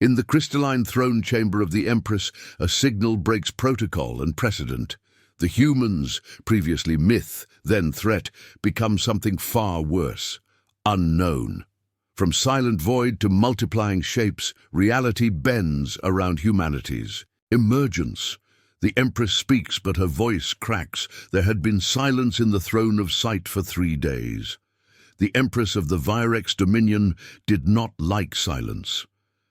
In the crystalline throne chamber of the Empress, a signal breaks protocol and precedent. The humans, previously myth, then threat, become something far worse. Unknown. From silent void to multiplying shapes, reality bends around humanity's. Emergence. The Empress speaks, but her voice cracks. There had been silence in the throne of sight for 3 days. The Empress of the Virex Dominion did not like silence.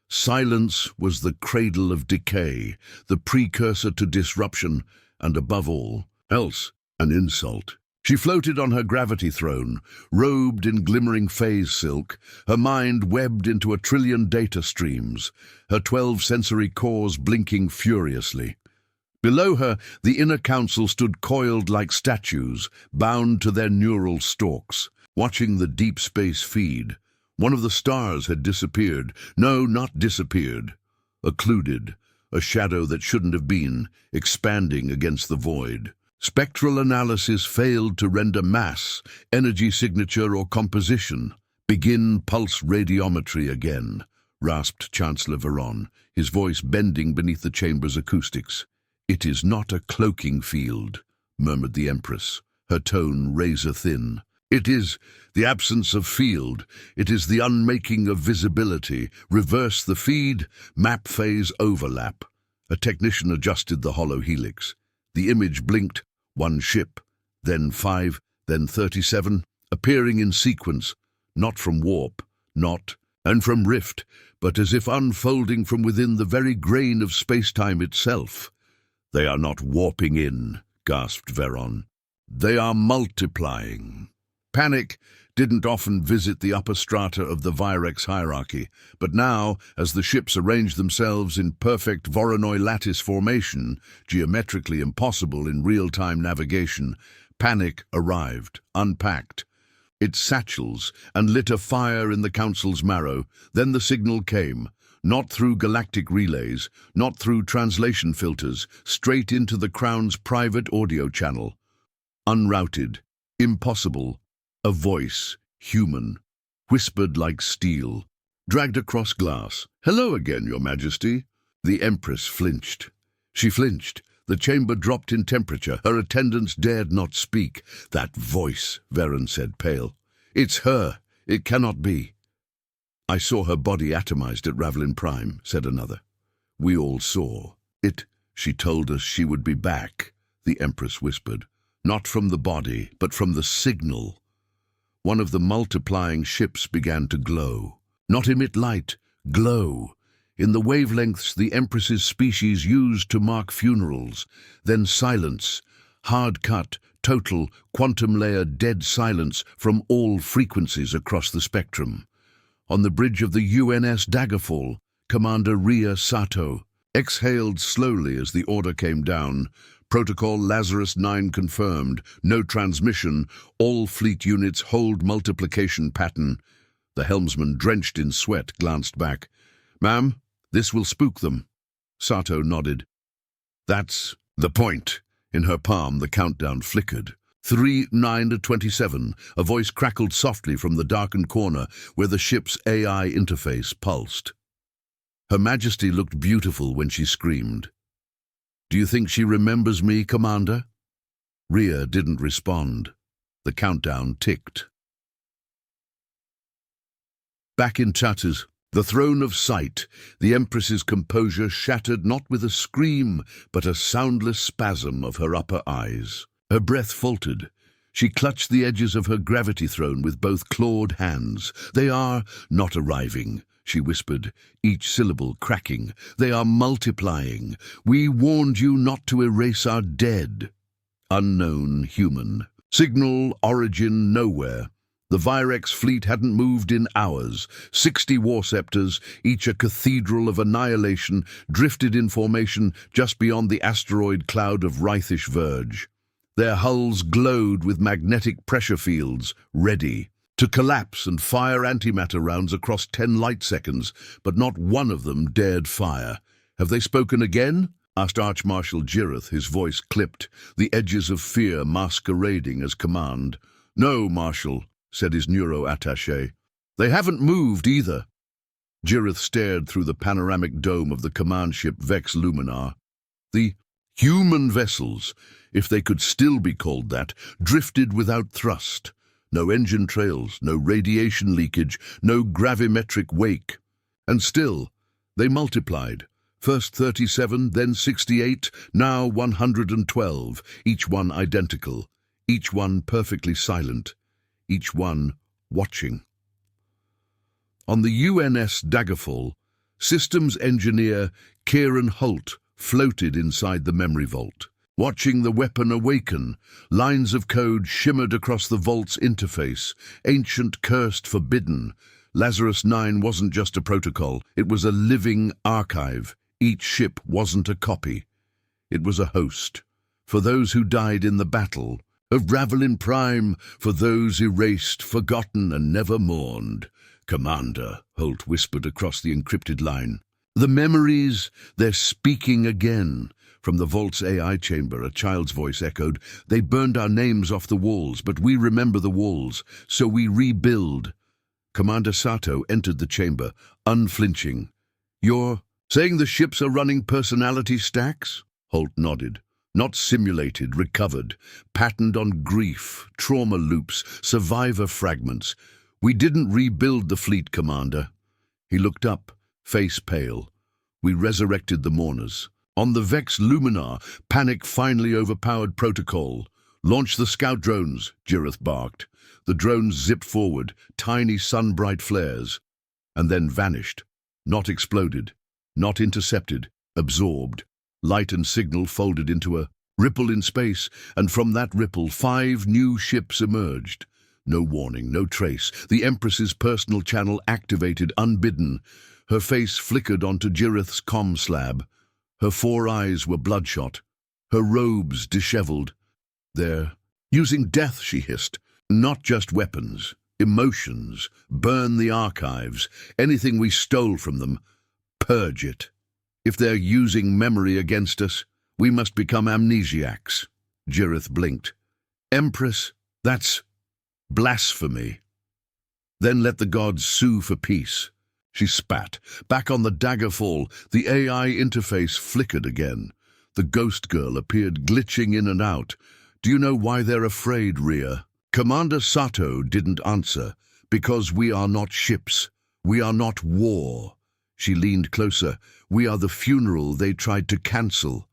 Silence was the cradle of decay, the precursor to disruption, and above all else, an insult. She floated on her gravity throne, robed in glimmering phase silk, her mind webbed into 1 trillion data streams, her 12 sensory cores blinking furiously. Below her, the inner council stood coiled like statues, bound to their neural stalks, watching the deep space feed. One of the stars had disappeared. No, not disappeared. Occluded, a shadow that shouldn't have been, expanding against the void. Spectral analysis failed to render mass, energy signature, or composition. Begin pulse radiometry again, rasped Chancellor Veron, his voice bending beneath the chamber's acoustics. It is not a cloaking field, murmured the Empress, her tone razor-thin. It is the absence of field. It is the unmaking of visibility. Reverse the feed, map phase overlap. A technician adjusted the hollow helix. The image blinked. 1 ship, then 5, then 37, appearing in sequence, not from warp, and from rift, but as if unfolding from within the very grain of space-time itself. They are not warping in, gasped Veron. They are multiplying. Panic didn't often visit the upper strata of the Virex hierarchy, but now, as the ships arranged themselves in perfect Voronoi lattice formation, geometrically impossible in real-time navigation, panic arrived, unpacked. Its satchels and lit a fire in the Council's marrow. Then the signal came, not through galactic relays, not through translation filters, straight into the Crown's private audio channel. Unrouted, impossible. A voice, human, whispered like steel, dragged across glass. "Hello again, Your Majesty." The Empress flinched. She flinched. The chamber dropped in temperature. Her attendants dared not speak. "That voice," Veron said, pale. "It's her. It cannot be." "I saw her body atomized at Ravelin Prime," said another. "We all saw. She told us she would be back," the Empress whispered. "Not from the body, but from the signal." One of the multiplying ships began to glow. Not emit light, glow. In the wavelengths the Empress's species used to mark funerals. Then silence. Hard cut, total, quantum layer dead silence from all frequencies across the spectrum. On the bridge of the UNS Daggerfall, Commander Ria Sato exhaled slowly as the order came down. Protocol Lazarus 9 confirmed. No transmission. All fleet units hold multiplication pattern. The helmsman, drenched in sweat, glanced back. "Ma'am, this will spook them." Sato nodded. "That's the point." In her palm, the countdown flickered. 3-9-27. A voice crackled softly from the darkened corner where the ship's AI interface pulsed. Her Majesty looked beautiful when she screamed. "Do you think she remembers me, Commander?" Ria didn't respond. The countdown ticked. Back in Chatters, the throne of sight, the Empress's composure shattered not with a scream, but a soundless spasm of her upper eyes. Her breath faltered. She clutched the edges of her gravity throne with both clawed hands. "They are not arriving," she whispered, each syllable cracking. "They are multiplying. We warned you not to erase our dead." Unknown human. Signal origin nowhere. The Virex fleet hadn't moved in hours. 60 Warscepters, each a cathedral of annihilation, drifted in formation just beyond the asteroid cloud of Rythish Verge. Their hulls glowed with magnetic pressure fields, ready to collapse and fire antimatter rounds across 10 light seconds, but not one of them dared fire. "Have they spoken again?" asked Archmarshal Girith, his voice clipped, the edges of fear masquerading as command. "No, Marshal," said his neuro-attaché. "They haven't moved either." Jirith stared through the panoramic dome of the command ship Vex Luminar. The human vessels, if they could still be called that, drifted without thrust. No engine trails, no radiation leakage, no gravimetric wake. And still, they multiplied. First 37, then 68, now 112, each one identical, each one perfectly silent, each one watching. On the UNS Daggerfall, systems engineer Kieran Holt floated inside the memory vault. Watching the weapon awaken, lines of code shimmered across the vault's interface, ancient, cursed, forbidden. Lazarus 9 wasn't just a protocol, it was a living archive. Each ship wasn't a copy. It was a host. For those who died in the battle, of Ravelin Prime, for those erased, forgotten, and never mourned. Commander, Holt whispered across the encrypted line. The memories, they're speaking again. From the vault's AI chamber, a child's voice echoed, "They burned our names off the walls, but we remember the walls, so we rebuild." Commander Sato entered the chamber, unflinching. "You're saying the ships are running personality stacks?" Holt nodded. "Not simulated, recovered, patterned on grief, trauma loops, survivor fragments. We didn't rebuild the fleet, Commander." He looked up, face pale. "We resurrected the mourners. On the Vex Luminar, panic finally overpowered protocol. Launch the scout drones," Jirith barked. The drones zipped forward, tiny sun-bright flares, and then vanished. Not exploded, not intercepted, absorbed. Light and signal folded into a ripple in space, and from that ripple 5 new ships emerged. No warning, no trace. The Empress's personal channel activated unbidden. Her face flickered onto Jirith's comm slab. Her 4 eyes were bloodshot, her robes disheveled. "They're using death," she hissed. "Not just weapons, emotions. Burn the archives. Anything we stole from them. Purge it. If they're using memory against us, we must become amnesiacs." Jirith blinked. "Empress, that's blasphemy. Then let the gods sue for peace." She spat. Back on the Daggerfall, the AI interface flickered again. The ghost girl appeared, glitching in and out. "Do you know why they're afraid, Rhea?" Commander Sato didn't answer. "Because we are not ships. We are not war." She leaned closer. "We are the funeral they tried to cancel."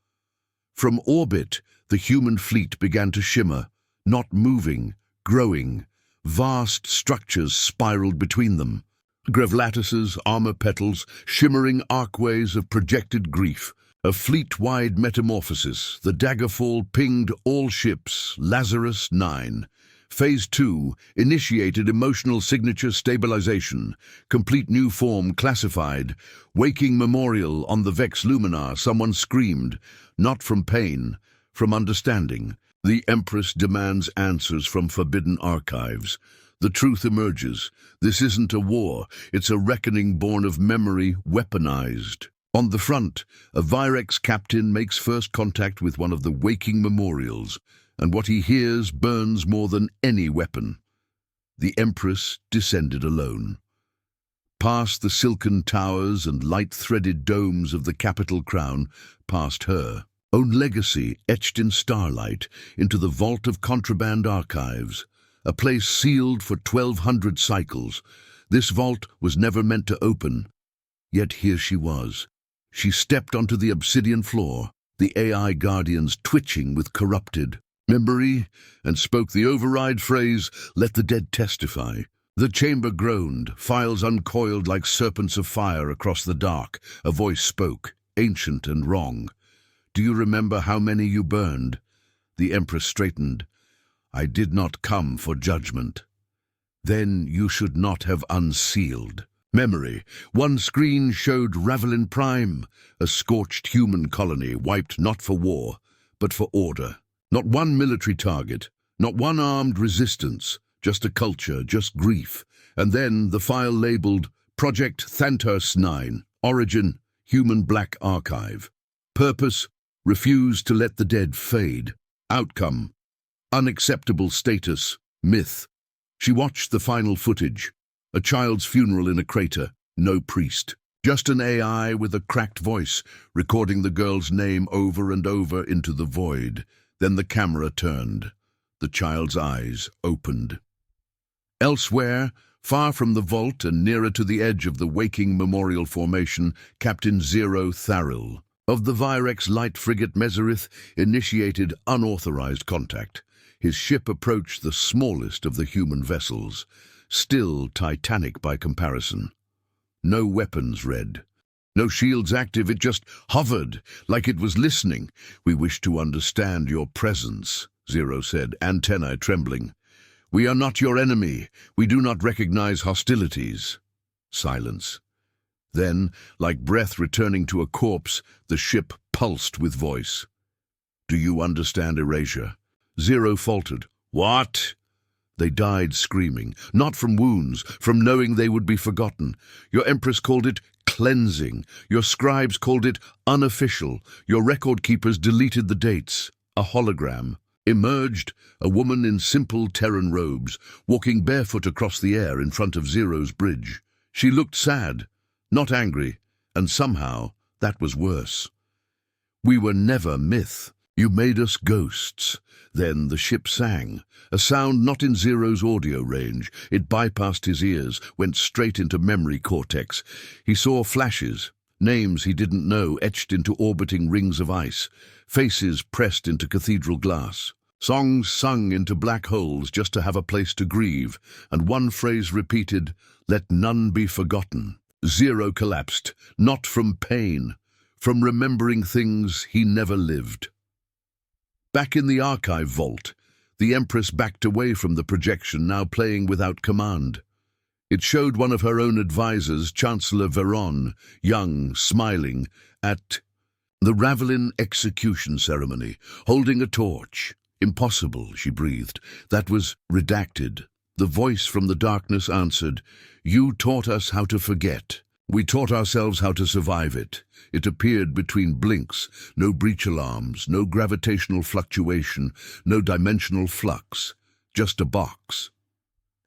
From orbit, the human fleet began to shimmer, not moving, growing. Vast structures spiraled between them. Grev lattices, armor petals, shimmering archways of projected grief. A fleet-wide metamorphosis. The Daggerfall pinged all ships. Lazarus 9. Phase 2 initiated emotional signature stabilization. Complete new form classified. Waking memorial on the Vex Luminar. Someone screamed. Not from pain, from understanding. The Empress demands answers from forbidden archives. The truth emerges. This isn't a war. It's a reckoning born of memory weaponized. On the front, a Virex captain makes first contact with one of the waking memorials, and what he hears burns more than any weapon. The Empress descended alone. Past the silken towers and light-threaded domes of the capital crown, past her own legacy etched in starlight into the vault of contraband archives, a place sealed for 1,200 cycles. This vault was never meant to open, yet here she was. She stepped onto the obsidian floor, the AI guardians twitching with corrupted memory, and spoke the override phrase, "Let the dead testify." The chamber groaned, files uncoiled like serpents of fire across the dark. A voice spoke, ancient and wrong. "Do you remember how many you burned?" The Empress straightened. "I did not come for judgment." "Then you should not have unsealed." Memory. One screen showed Ravelin Prime, a scorched human colony wiped not for war, but for order. Not one military target, not one armed resistance, just a culture, just grief. And then the file labeled Project Thantos 9, Origin, Human Black Archive. Purpose, refuse to let the dead fade. Outcome, unacceptable status, myth. She watched the final footage, a child's funeral in a crater, No priest. Just an AI with a cracked voice, recording the girl's name over and over into the void. Then the camera turned. The child's eyes opened. Elsewhere, far from the vault and nearer to the edge of the waking memorial formation, Captain Zero Tharil of the Virex light frigate Meserith initiated unauthorized contact. His ship approached the smallest of the human vessels, still titanic by comparison. No weapons red. No shields active, it just hovered, like it was listening. "We wish to understand your presence," Zero said, antennae trembling. "We are not your enemy. We do not recognize hostilities." Silence. Then, like breath returning to a corpse, the ship pulsed with voice. "Do you understand erasure?" Zero faltered. "What?" They died screaming, not from wounds, from knowing they would be forgotten. Your Empress called it cleansing. Your scribes called it unofficial. Your record keepers deleted the dates. A hologram. Emerged, a woman in simple Terran robes, walking barefoot across the air in front of Zero's bridge. She looked sad, not angry, and somehow that was worse. "We were never myth. You made us ghosts." Then the ship sang, a sound not in Zero's audio range. It bypassed his ears, went straight into memory cortex. He saw flashes, names he didn't know etched into orbiting rings of ice, faces pressed into cathedral glass, songs sung into black holes just to have a place to grieve, and one phrase repeated, "Let none be forgotten." Zero collapsed, not from pain, from remembering things he never lived. Back in the archive vault, the Empress backed away from the projection, now playing without command. It showed one of her own advisors, Chancellor Veron, young, smiling, at the Ravelin execution ceremony, holding a torch. "Impossible," she breathed. "That was redacted." The voice from the darkness answered, "You taught us how to forget. We taught ourselves how to survive it." It appeared between blinks, no breach alarms, no gravitational fluctuation, no dimensional flux, just a box.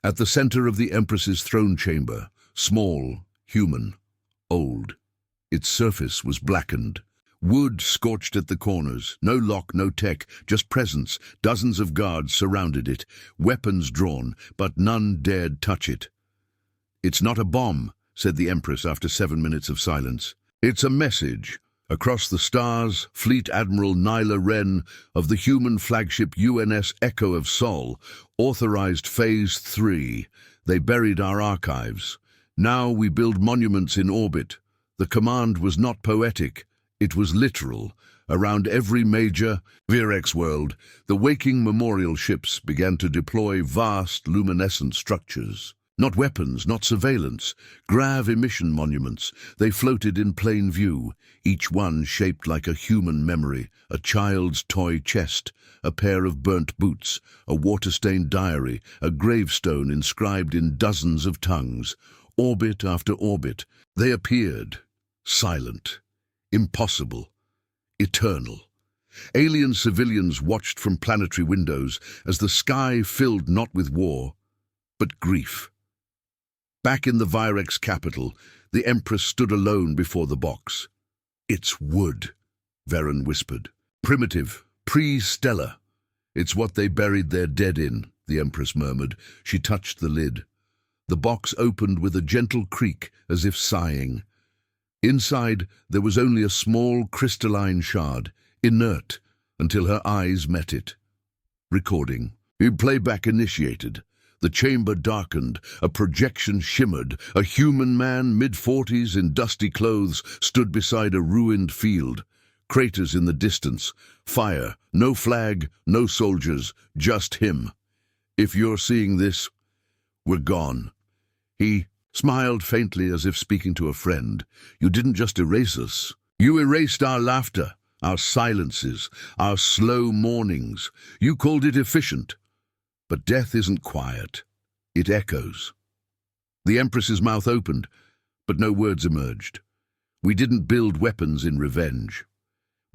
At the center of the Empress's throne chamber, small, human, old. Its surface was blackened. Wood scorched at the corners, no lock, no tech, just presence. Dozens of guards surrounded it, weapons drawn, but none dared touch it. "It's not a bomb," said the Empress after 7 minutes of silence. "It's a message." Across the stars, Fleet Admiral Nyla Wren of the human flagship UNS Echo of Sol authorized Phase 3. They buried our archives. "Now we build monuments in orbit." The command was not poetic. It was literal. Around every major Virex world, the waking memorial ships began to deploy vast luminescent structures. Not weapons, not surveillance, grav emission monuments. They floated in plain view, each one shaped like a human memory, a child's toy chest, a pair of burnt boots, a water-stained diary, a gravestone inscribed in dozens of tongues. Orbit after orbit, they appeared, silent, impossible, eternal. Alien civilians watched from planetary windows as the sky filled not with war, but grief. Back in the Virex capital, the Empress stood alone before the box. "It's wood," Veron whispered. "Primitive, pre-stellar. It's what they buried their dead in," the Empress murmured. She touched the lid. The box opened with a gentle creak, as if sighing. Inside, there was only a small crystalline shard, inert, until her eyes met it. Recording. Playback initiated. The chamber darkened, a projection shimmered. A human man, mid-40s, in dusty clothes, stood beside a ruined field. Craters in the distance. Fire. No flag, no soldiers, just him. "If you're seeing this, we're gone." He smiled faintly as if speaking to a friend. "You didn't just erase us. You erased our laughter, our silences, our slow mornings. You called it efficient. But death isn't quiet. It echoes." The Empress's mouth opened, but no words emerged. "We didn't build weapons in revenge.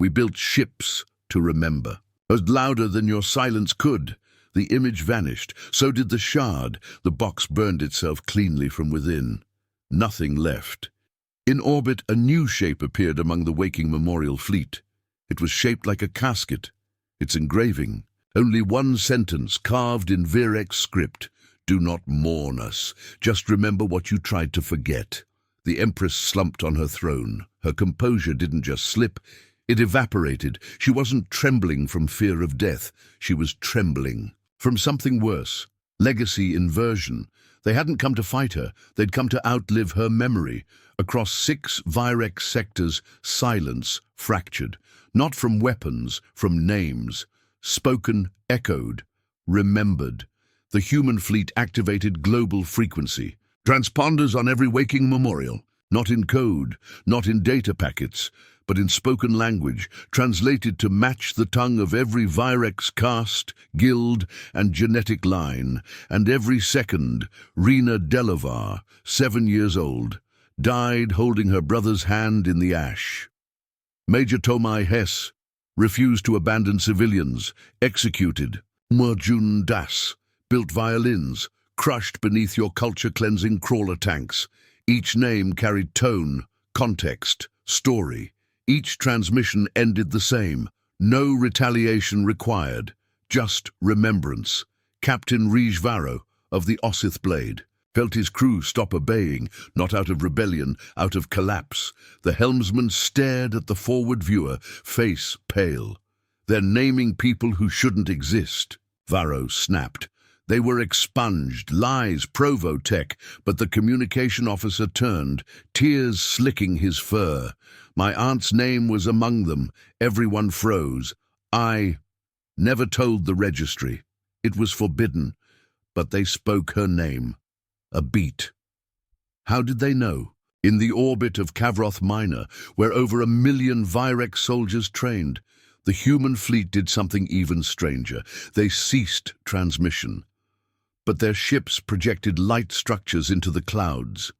We built ships to remember." As louder than your silence could, the image vanished. So did the shard. The box burned itself cleanly from within. Nothing left. In orbit, a new shape appeared among the waking memorial fleet. It was shaped like a casket. Its engraving, only one sentence carved in Virex script. Do not mourn us. Just remember what you tried to forget. The Empress slumped on her throne. Her composure didn't just slip, it evaporated. She wasn't trembling from fear of death. She was trembling from something worse. Legacy inversion. They hadn't come to fight her. They'd come to outlive her memory. Across 6 Virex sectors, silence fractured. Not from weapons, from names. Spoken, echoed, remembered. The human fleet activated global frequency. Transponders on every waking memorial. Not in code, not in data packets, but in spoken language, translated to match the tongue of every Virex caste, guild, and genetic line. And every second, Rena Delavar, 7 years old, died holding her brother's hand in the ash. Major Tomai Hess refused to abandon civilians, executed. Marjun Das built violins, crushed beneath your culture-cleansing crawler tanks. Each name carried tone, context, story. Each transmission ended the same. No retaliation required, just remembrance. Captain Rijvaro of the Ossith Blade felt his crew stop obeying, not out of rebellion, out of collapse. The helmsman stared at the forward viewer, face pale. They're naming people who shouldn't exist. Varro snapped. They were expunged, lies, provo-tech, but the communication officer turned, tears slicking his fur. My aunt's name was among them. Everyone froze. I never told the registry. It was forbidden, but they spoke her name. A beat. How did they know? In the orbit of Kavroth Minor, where over 1 million Virex soldiers trained, the human fleet did something even stranger. They ceased transmission. But their ships projected light structures into the clouds.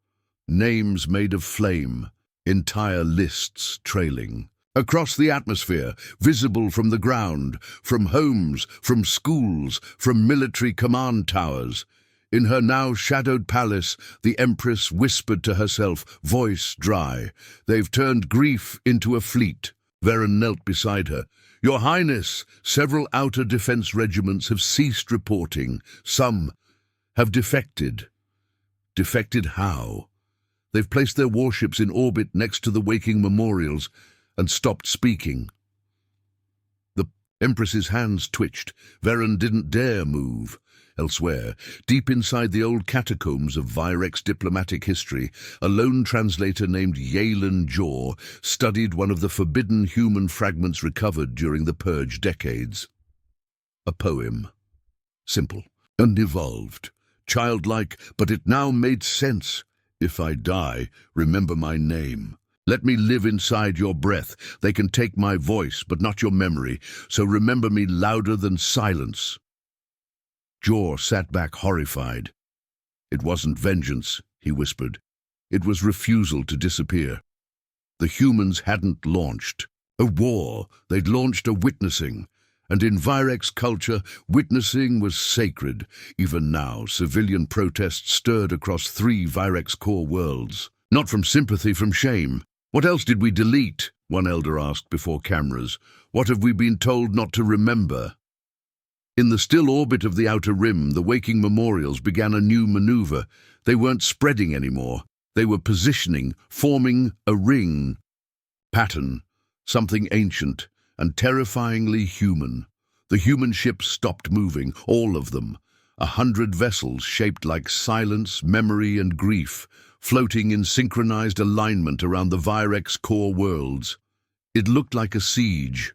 Names made of flame, entire lists trailing. Across the atmosphere, visible from the ground, from homes, from schools, from military command towers. In her now shadowed palace, the Empress whispered to herself, voice dry. They've turned grief into a fleet. Varen knelt beside her. Your Highness, several outer defense regiments have ceased reporting. Some have defected. Defected how? They've placed their warships in orbit next to the waking memorials and stopped speaking. The Empress's hands twitched. Varen didn't dare move. Elsewhere, deep inside the old catacombs of Virex diplomatic history, a lone translator named Yalen Jaw studied one of the forbidden human fragments recovered during the Purge decades. A poem. Simple, unevolved, childlike, but it now made sense. If I die, remember my name. Let me live inside your breath. They can take my voice, but not your memory, so remember me louder than silence. Jaw sat back horrified. It wasn't vengeance, he whispered. It was refusal to disappear. The humans hadn't launched a war, they'd launched a witnessing. And in Virex culture, witnessing was sacred. Even now, civilian protests stirred across 3 Virex core worlds. Not from sympathy, from shame. What else did we delete? One elder asked before cameras. What have we been told not to remember? In the still orbit of the outer rim, the waking memorials began a new maneuver. They weren't spreading anymore. They were positioning, forming a ring. Pattern, something ancient and terrifyingly human. The human ships stopped moving, all of them. 100 vessels shaped like silence, memory, and grief, floating in synchronized alignment around the Virex core worlds. It looked like a siege,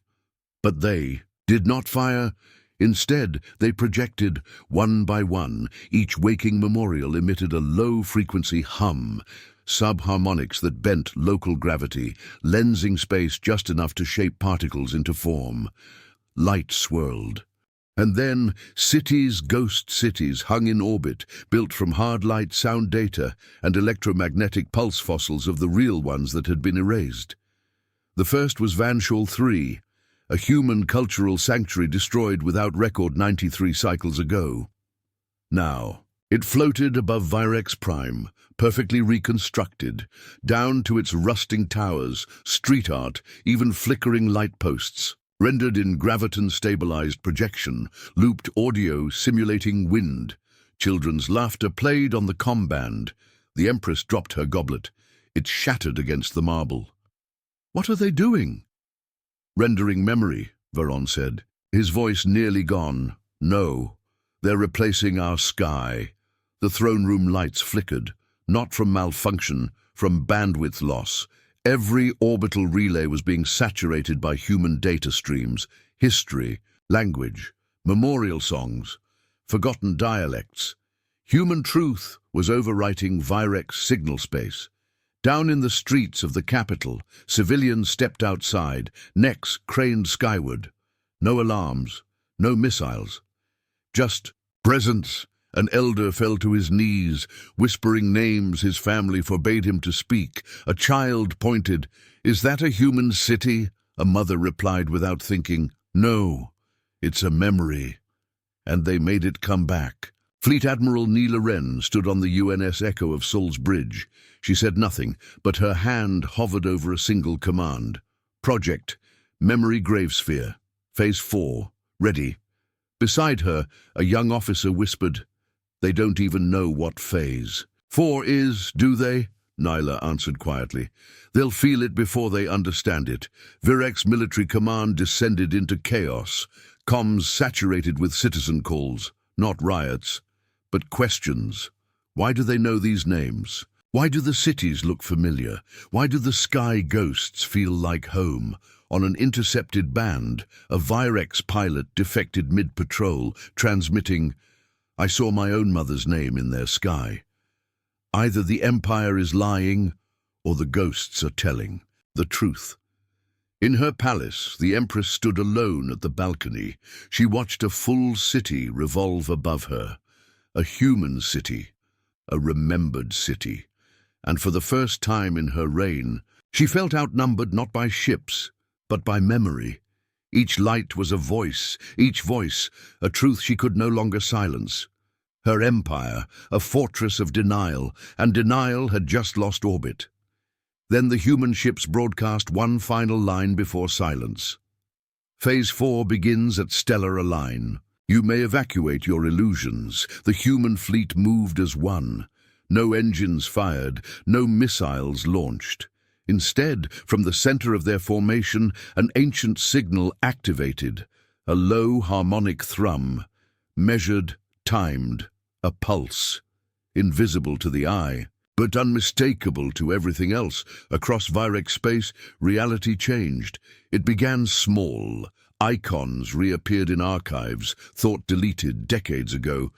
but they did not fire. Instead, they projected, one by one. Each waking memorial emitted a low-frequency hum, subharmonics that bent local gravity, lensing space just enough to shape particles into form. Light swirled. And then, cities, ghost cities, hung in orbit, built from hard light sound data and electromagnetic pulse fossils of the real ones that had been erased. The first was Vanshall 3, a human cultural sanctuary destroyed without record 93 cycles ago. Now, It floated above Virex Prime, perfectly reconstructed, down to its rusting towers, street art, even flickering light posts, rendered in graviton-stabilized projection, looped audio simulating wind. Children's laughter played on the comm band. The Empress dropped her goblet. It shattered against the marble. "What are they doing?" "Rendering memory," Veron said, his voice nearly gone. "No, they're replacing our sky." The throne room lights flickered, not from malfunction, from bandwidth loss. Every orbital relay was being saturated by human data streams, history, language, memorial songs, forgotten dialects. Human truth was overwriting Virex signal space. Down in the streets of the capital, civilians stepped outside, necks craned skyward. No alarms, no missiles. Just presence. An elder fell to his knees, whispering names his family forbade him to speak. A child pointed. "Is that a human city?" A mother replied without thinking. "No, it's a memory." And they made it come back. Fleet Admiral Neela Wren stood on the UNS Echo of Sol's bridge. She said nothing, but her hand hovered over a single command. Project, Memory Gravesphere, Phase 4, ready. Beside her, a young officer whispered, "They don't even know what phase." 4 is, do they? Nyla answered quietly. "They'll feel it before they understand it." Virex military command descended into chaos, comms saturated with citizen calls, not riots, but questions. Why do they know these names? Why do the cities look familiar? Why do the sky ghosts feel like home? On an intercepted band, a Virex pilot defected mid-patrol, transmitting, "I saw my own mother's name in their sky." Either the Empire is lying, or the ghosts are telling the truth. In her palace, the Empress stood alone at the balcony. She watched a full city revolve above her. A human city, a remembered city. And for the first time in her reign, she felt outnumbered not by ships, but by memory. Each light was a voice, each voice a truth she could no longer silence. Her empire, a fortress of denial, and denial had just lost orbit. Then the human ships broadcast one final line before silence. Phase 4 begins at Stellar Align. You may evacuate your illusions. The human fleet moved as one. No engines fired, no missiles launched. Instead, from the center of their formation, an ancient signal activated, a low harmonic thrum, measured, timed, a pulse, invisible to the eye, but unmistakable to everything else. Across Virex space, reality changed. It began small. Icons reappeared in archives, thought deleted decades ago.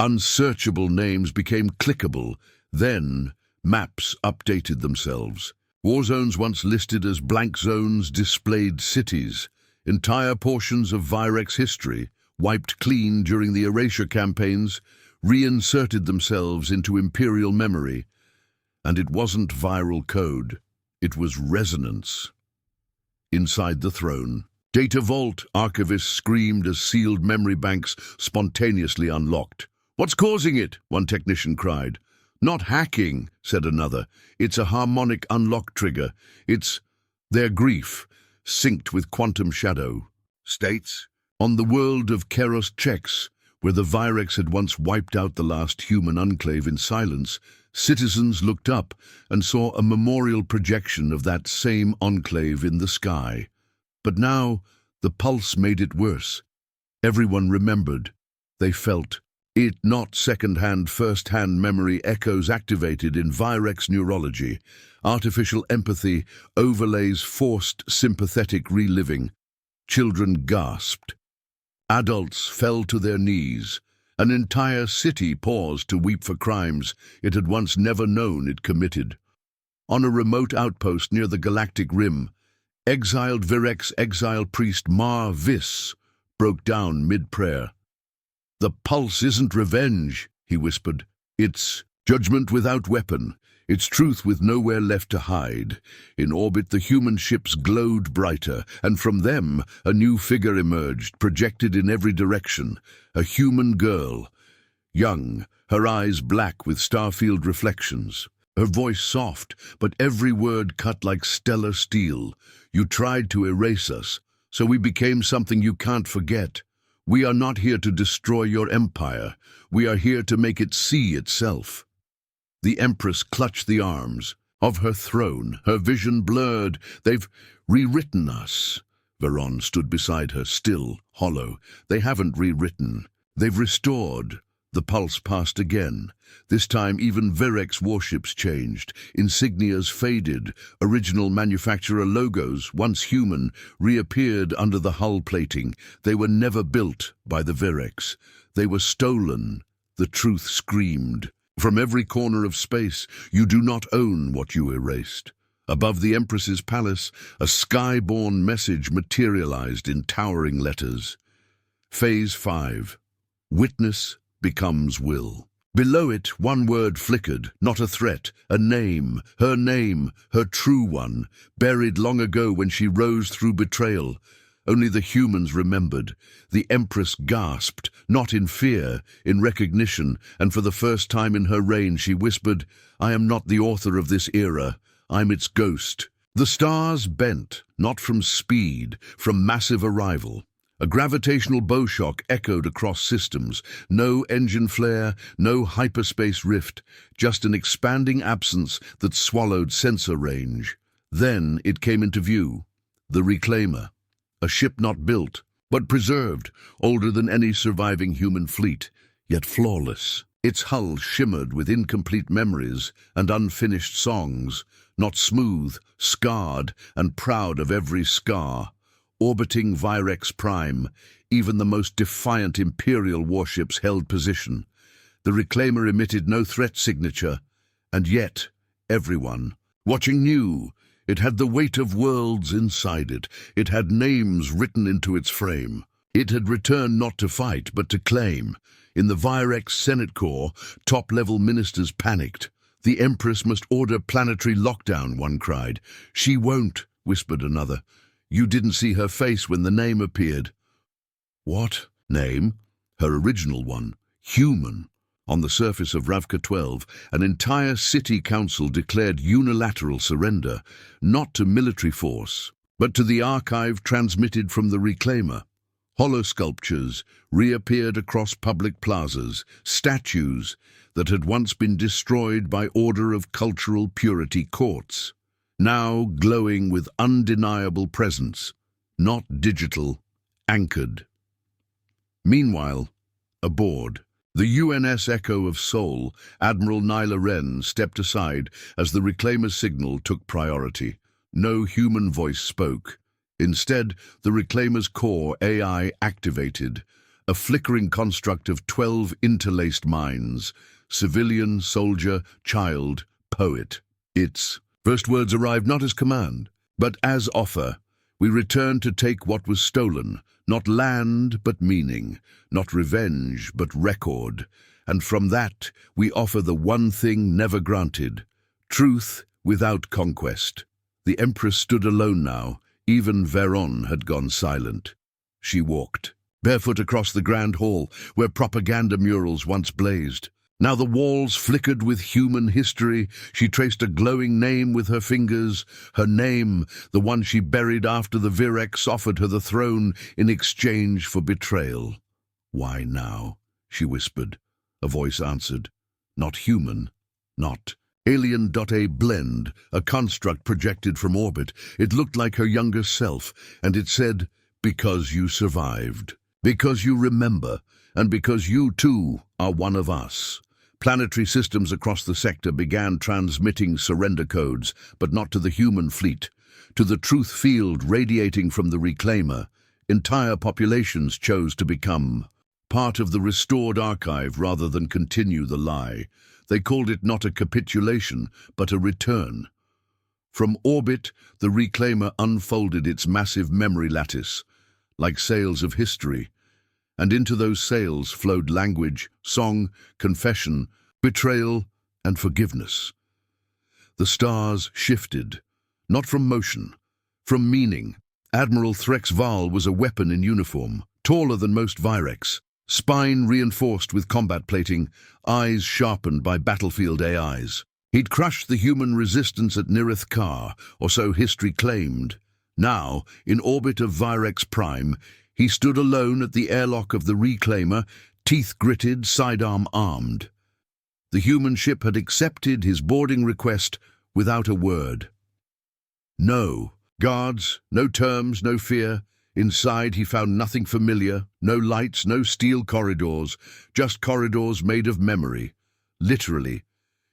Unsearchable names became clickable. Then, maps updated themselves. War zones once listed as blank zones displayed cities. Entire portions of Virex history, wiped clean during the erasure campaigns, reinserted themselves into Imperial memory. And it wasn't viral code, it was resonance. Inside the throne, Data Vault, archivists screamed as sealed memory banks spontaneously unlocked. "What's causing it?" one technician cried. "Not hacking," said another. "It's a harmonic unlock trigger. It's their grief, synced with quantum shadow." States, on the world of Keros Checks, where the Virex had once wiped out the last human enclave in silence, citizens looked up and saw a memorial projection of that same enclave in the sky. But now, the pulse made it worse. Everyone remembered. They felt it, not second-hand, first-hand memory echoes activated in Virex neurology. Artificial empathy overlays forced sympathetic reliving. Children gasped. Adults fell to their knees. An entire city paused to weep for crimes it had once never known it committed. On a remote outpost near the Galactic Rim, exiled Virex exile priest Mar Vis broke down mid-prayer. "The pulse isn't revenge," he whispered. "It's judgment without weapon. It's truth with nowhere left to hide." In orbit, the human ships glowed brighter, and from them a new figure emerged, projected in every direction. A human girl, young, her eyes black with starfield reflections. Her voice soft, but every word cut like stellar steel. You tried to erase us, so we became something you can't forget. We are not here to destroy your empire. We are here to make it see itself. The Empress clutched the arms of her throne, her vision blurred. They've rewritten us. Veron stood beside her, still, hollow. They haven't rewritten. They've restored. The pulse passed again. This time even Verex warships changed. Insignias faded. Original manufacturer logos, once human, reappeared under the hull plating. They were never built by the Verex. They were stolen. The truth screamed. From every corner of space, you do not own what you erased. Above the Empress's palace, a sky-born message materialized in towering letters. Phase 5. Witness becomes will. Below it, one word flickered, not a threat, a name, her true one, buried long ago when she rose through betrayal. Only the humans remembered. The Empress gasped, not in fear, in recognition, and for the first time in her reign she whispered, "I am not the author of this era. I'm its ghost." The stars bent, not from speed, from massive arrival. A gravitational bowshock echoed across systems. No engine flare, no hyperspace rift, just an expanding absence that swallowed sensor range. Then it came into view. The Reclaimer. A ship not built, but preserved, older than any surviving human fleet, yet flawless. Its hull shimmered with incomplete memories and unfinished songs, not smooth, scarred, and proud of every scar. Orbiting Virex Prime, even the most defiant Imperial warships held position. The Reclaimer emitted no threat signature, and yet, everyone, watching, knew. It had the weight of worlds inside it. It had names written into its frame. It had returned not to fight, but to claim. In the Virex Senate Corps, top-level ministers panicked. "The Empress must order planetary lockdown," one cried. "She won't," whispered another. "You didn't see her face when the name appeared." What name? Her original one, human. On the surface of Ravka 12, an entire city council declared unilateral surrender, not to military force, but to the archive transmitted from the Reclaimer. Holosculptures reappeared across public plazas, statues that had once been destroyed by order of cultural purity courts, now glowing with undeniable presence, not digital, anchored. Meanwhile, aboard, the UNS Echo of Sol, Admiral Nyla Wren stepped aside as the Reclaimer's signal took priority. No human voice spoke. Instead, the Reclaimer's core AI activated, a flickering construct of 12 interlaced minds, civilian, soldier, child, poet. Its first words arrived not as command, but as offer. "We return to take what was stolen, not land but meaning, not revenge but record, and from that we offer the one thing never granted, truth without conquest." The Empress stood alone now. Even Veron had gone silent. She walked, barefoot across the grand hall where propaganda murals once blazed. Now the walls flickered with human history. She traced a glowing name with her fingers. Her name, the one she buried after the Virex offered her the throne in exchange for betrayal. "Why now?" she whispered. A voice answered. Not human, not alien. A blend, a construct projected from orbit. It looked like her younger self, and it said, "Because you survived, because you remember, and because you too are one of us." Planetary systems across the sector began transmitting surrender codes, but not to the human fleet. To the truth field radiating from the Reclaimer, entire populations chose to become part of the restored archive rather than continue the lie. They called it not a capitulation, but a return. From orbit, the Reclaimer unfolded its massive memory lattice, like sails of history, and into those sails flowed language, song, confession, betrayal, and forgiveness. The stars shifted, not from motion, from meaning. Admiral Threx Val was a weapon in uniform, taller than most Virex, spine reinforced with combat plating, eyes sharpened by battlefield AIs. He'd crushed the human resistance at Nirith Kar, or so history claimed. Now, in orbit of Virex Prime, he stood alone at the airlock of the Reclaimer, teeth gritted, sidearm armed. The human ship had accepted his boarding request without a word. No guards, no terms, no fear. Inside he found nothing familiar, no lights, no steel corridors, just corridors made of memory. Literally.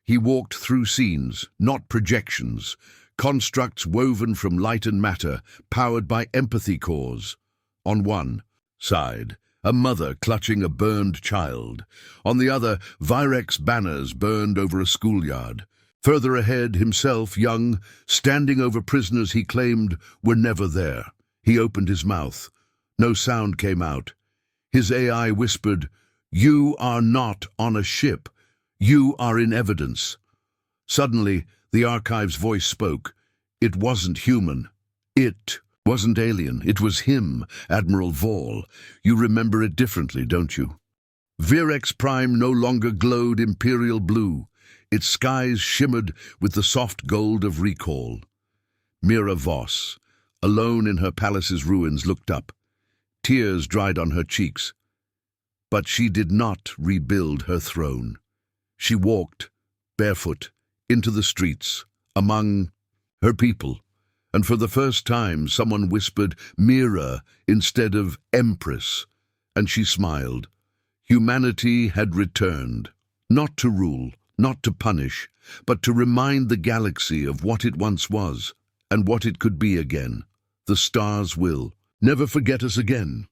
He walked through scenes, not projections, constructs woven from light and matter, powered by empathy cores. On one side, a mother clutching a burned child. On the other, Virex banners burned over a schoolyard. Further ahead, himself, young, standing over prisoners he claimed were never there. He opened his mouth. No sound came out. His AI whispered, "You are not on a ship. You are in evidence." Suddenly, the archive's voice spoke. It wasn't human. It wasn't alien. It was him, Admiral Vol. You remember it differently, don't you? Virex Prime no longer glowed imperial blue. Its skies shimmered with the soft gold of recall. Mira Voss, alone in her palace's ruins, looked up. Tears dried on her cheeks. But she did not rebuild her throne. She walked, barefoot, into the streets, among her people, and for the first time someone whispered Mira instead of Empress, and she smiled. Humanity had returned, not to rule, not to punish, but to remind the galaxy of what it once was, and what it could be again. The stars will never forget us again.